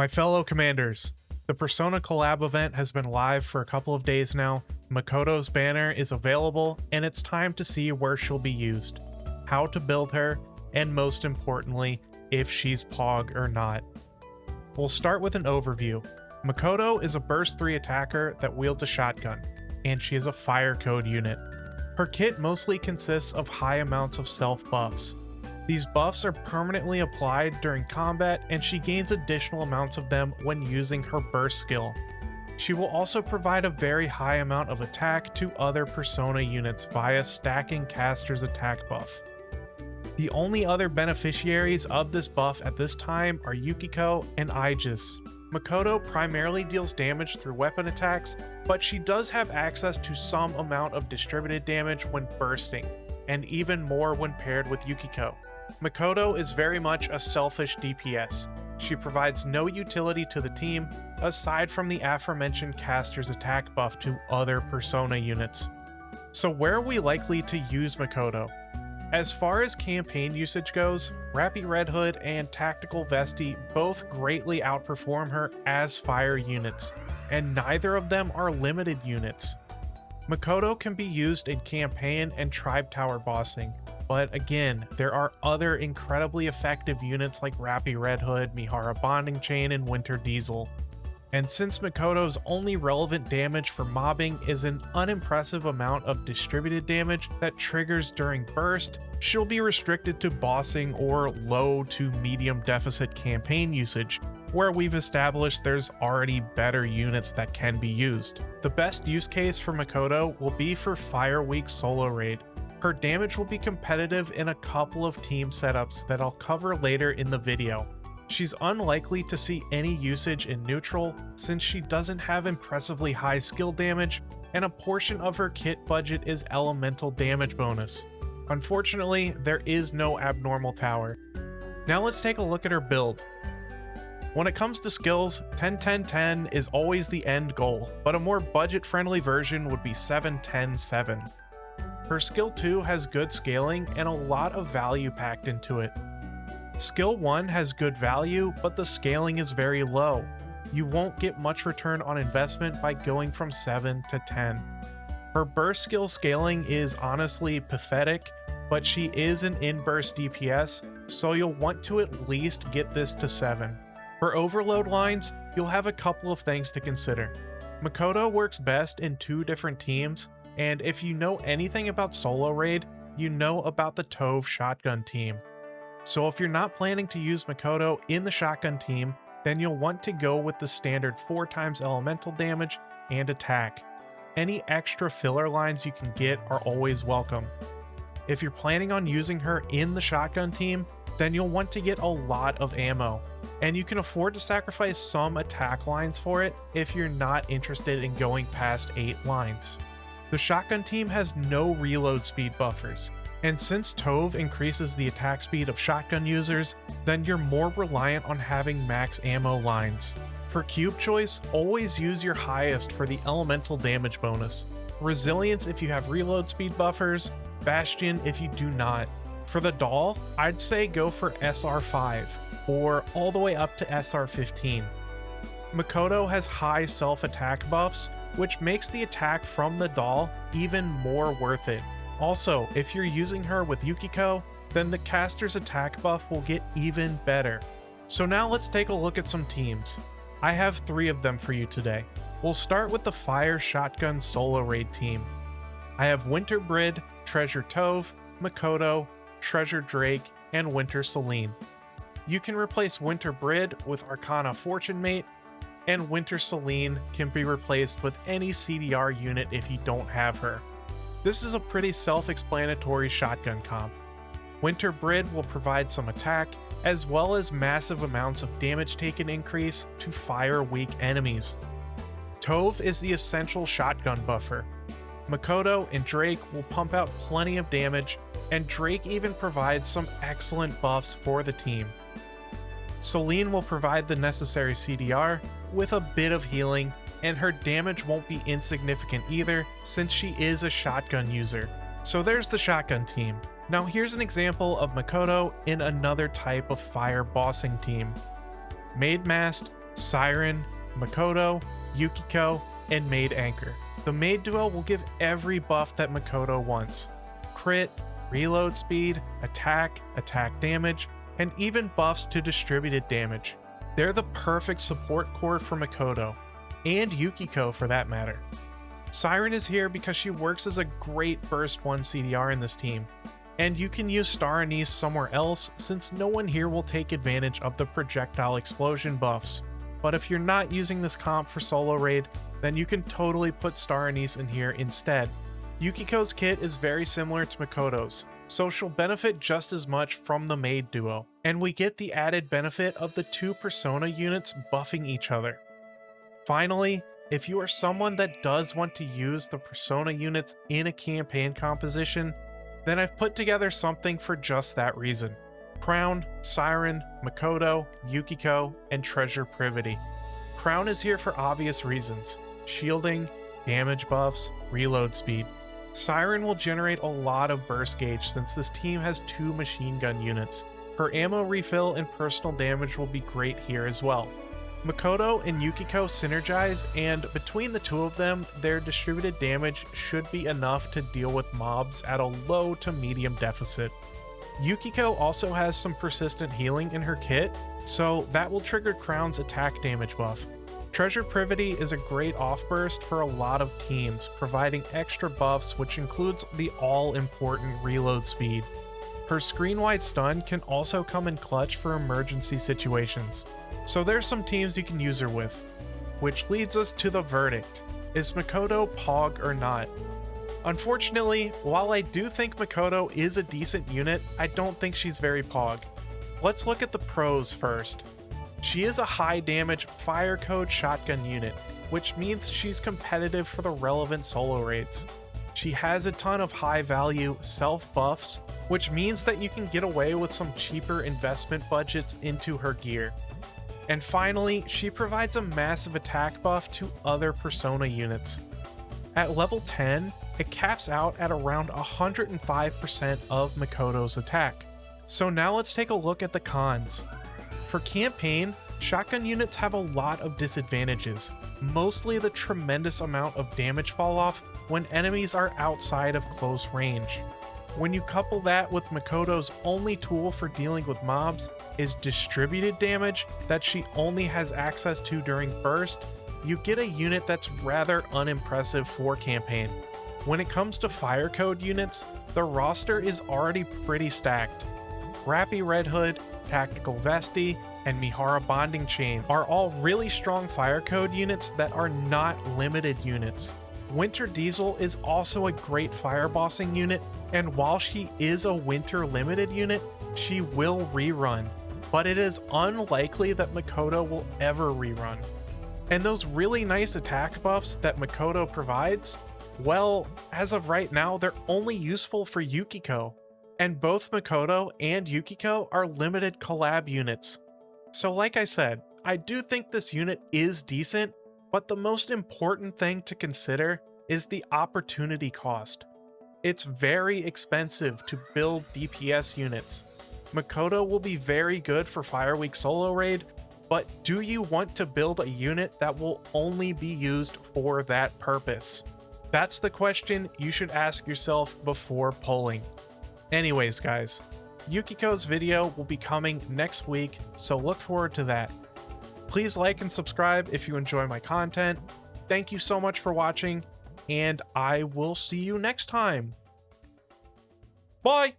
My fellow commanders, the Persona collab event has been live for a couple of days now. Makoto's banner is available, and it's time to see where she'll be used, how to build her, and most importantly, if she's Pog or not. We'll start with an overview. Makoto is a burst 3 attacker that wields a shotgun, and she is a fire code unit. Her kit mostly consists of high amounts of self buffs. These buffs are permanently applied during combat, and she gains additional amounts of them when using her burst skill. She will also provide a very high amount of attack to other Persona units via stacking Caster's attack buff. The only other beneficiaries of this buff at this time are Yukiko and Aegis. Makoto primarily deals damage through weapon attacks, but she does have access to some amount of distributed damage when bursting, and even more when paired with Yukiko. Makoto is very much a selfish DPS. She provides no utility to the team, aside from the aforementioned Caster's attack buff to other Persona units. So where are we likely to use Makoto? As far as campaign usage goes, Rappy Red Hood and Tactical Vesti both greatly outperform her as fire units, and neither of them are limited units. Makoto can be used in campaign and tribe tower bossing, but again, there are other incredibly effective units like Rappy Red Hood, Mihara Bonding Chain, and Winter Diesel. And since Makoto's only relevant damage for mobbing is an unimpressive amount of distributed damage that triggers during burst, she'll be restricted to bossing or low to medium deficit campaign usage, where we've established there's already better units that can be used. The best use case for Makoto will be for Fire Week solo raid. Her damage will be competitive in a couple of team setups that I'll cover later in the video. She's unlikely to see any usage in neutral since she doesn't have impressively high skill damage, and a portion of her kit budget is elemental damage bonus. Unfortunately, there is no abnormal tower. Now let's take a look at her build. When it comes to skills, 10-10-10 is always the end goal, but a more budget-friendly version would be 7-10-7. Her skill 2 has good scaling and a lot of value packed into it. Skill 1 has good value, but the scaling is very low. You won't get much return on investment by going from 7 to 10. Her burst skill scaling is honestly pathetic, but she is an in-burst DPS, so you'll want to at least get this to 7. For overload lines, you'll have a couple of things to consider. Makoto works best in 2 different teams, and if you know anything about solo raid, you know about the Tove shotgun team. So if you're not planning to use Makoto in the shotgun team, then you'll want to go with the standard 4x elemental damage and attack. Any extra filler lines you can get are always welcome. If you're planning on using her in the shotgun team, then you'll want to get a lot of ammo, and you can afford to sacrifice some attack lines for it if you're not interested in going past 8 lines. The shotgun team has no reload speed buffers, and since Tove increases the attack speed of shotgun users, then you're more reliant on having max ammo lines. For cube choice, always use your highest for the elemental damage bonus. Resilience if you have reload speed buffers, Bastion if you do not. For the doll, I'd say go for SR5, or all the way up to SR15. Makoto has high self-attack buffs, which makes the attack from the doll even more worth it. Also, if you're using her with Yukiko, then the caster's attack buff will get even better. So now let's take a look at some teams. I have 3 of them for you today. We'll start with the Fire Shotgun Solo Raid team. I have Winter Brid, Treasure Tove, Makoto, Treasure Drake, and Winter Celine. You can replace Winter Brid with Arcana Fortune Mate, and Winter Celine can be replaced with any CDR unit if you don't have her. This is a pretty self-explanatory shotgun comp. Winter Brid will provide some attack, as well as massive amounts of damage taken increase to fire-weak enemies. Tove is the essential shotgun buffer. Makoto and Drake will pump out plenty of damage, and Drake even provides some excellent buffs for the team. Celine will provide the necessary CDR, with a bit of healing, and her damage won't be insignificant either, since she is a shotgun user. So there's the shotgun team. Now here's an example of Makoto in another type of fire bossing team. Maid Mast, Siren, Makoto, Yukiko, and Maid Anchor. The Maid duo will give every buff that Makoto wants. Crit, reload speed, attack damage, and even buffs to distributed damage. They're the perfect support core for Makoto, and Yukiko for that matter. Siren is here because she works as a great burst 1 CDR in this team, and you can use Star Anise somewhere else since no one here will take advantage of the projectile explosion buffs. But if you're not using this comp for solo raid, then you can totally put Star Anise in here instead. Yukiko's kit is very similar to Makoto's, so she'll benefit just as much from the Maid duo, and we get the added benefit of the 2 persona units buffing each other. Finally, if you are someone that does want to use the persona units in a campaign composition, then I've put together something for just that reason. Crown, Siren, Makoto, Yukiko, and Treasure Privity. Crown is here for obvious reasons: shielding, damage buffs, reload speed. Siren will generate a lot of burst gauge since this team has 2 machine gun units. Her ammo refill and personal damage will be great here as well. Makoto and Yukiko synergize, and between the 2 of them, their distributed damage should be enough to deal with mobs at a low to medium deficit. Yukiko also has some persistent healing in her kit, so that will trigger Crown's attack damage buff. Treasure Privity is a great off-burst for a lot of teams, providing extra buffs, which includes the all-important reload speed. Her screen-wide stun can also come in clutch for emergency situations. So there's some teams you can use her with. Which leads us to the verdict. Is Makoto Pog or not? Unfortunately, while I do think Makoto is a decent unit, I don't think she's very Pog. Let's look at the pros first. She is a high damage fire code shotgun unit, which means she's competitive for the relevant solo raids. She has a ton of high value self buffs, which means that you can get away with some cheaper investment budgets into her gear. And finally, she provides a massive attack buff to other persona units. At level 10, it caps out at around 105% of Makoto's attack. So now let's take a look at the cons. For campaign, shotgun units have a lot of disadvantages, mostly the tremendous amount of damage fall off when enemies are outside of close range. When you couple that with Makoto's only tool for dealing with mobs is distributed damage that she only has access to during burst, you get a unit that's rather unimpressive for campaign. When it comes to fire code units, the roster is already pretty stacked. Rappy Red Hood, Tactical Vesti, and Mihara Bonding Chain are all really strong fire code units that are not limited units. Winter Diesel is also a great firebossing unit, and while she is a winter limited unit, she will rerun, but it is unlikely that Makoto will ever rerun. And those really nice attack buffs that Makoto provides, well, as of right now, they're only useful for Yukiko. And both Makoto and Yukiko are limited collab units. So like I said, I do think this unit is decent, but the most important thing to consider is the opportunity cost. It's very expensive to build DPS units. Makoto will be very good for Fire Week solo raid, but do you want to build a unit that will only be used for that purpose? That's the question you should ask yourself before polling. Anyways guys, Yukiko's video will be coming next week, so look forward to that. Please like and subscribe if you enjoy my content. Thank you so much for watching, and I will see you next time. Bye!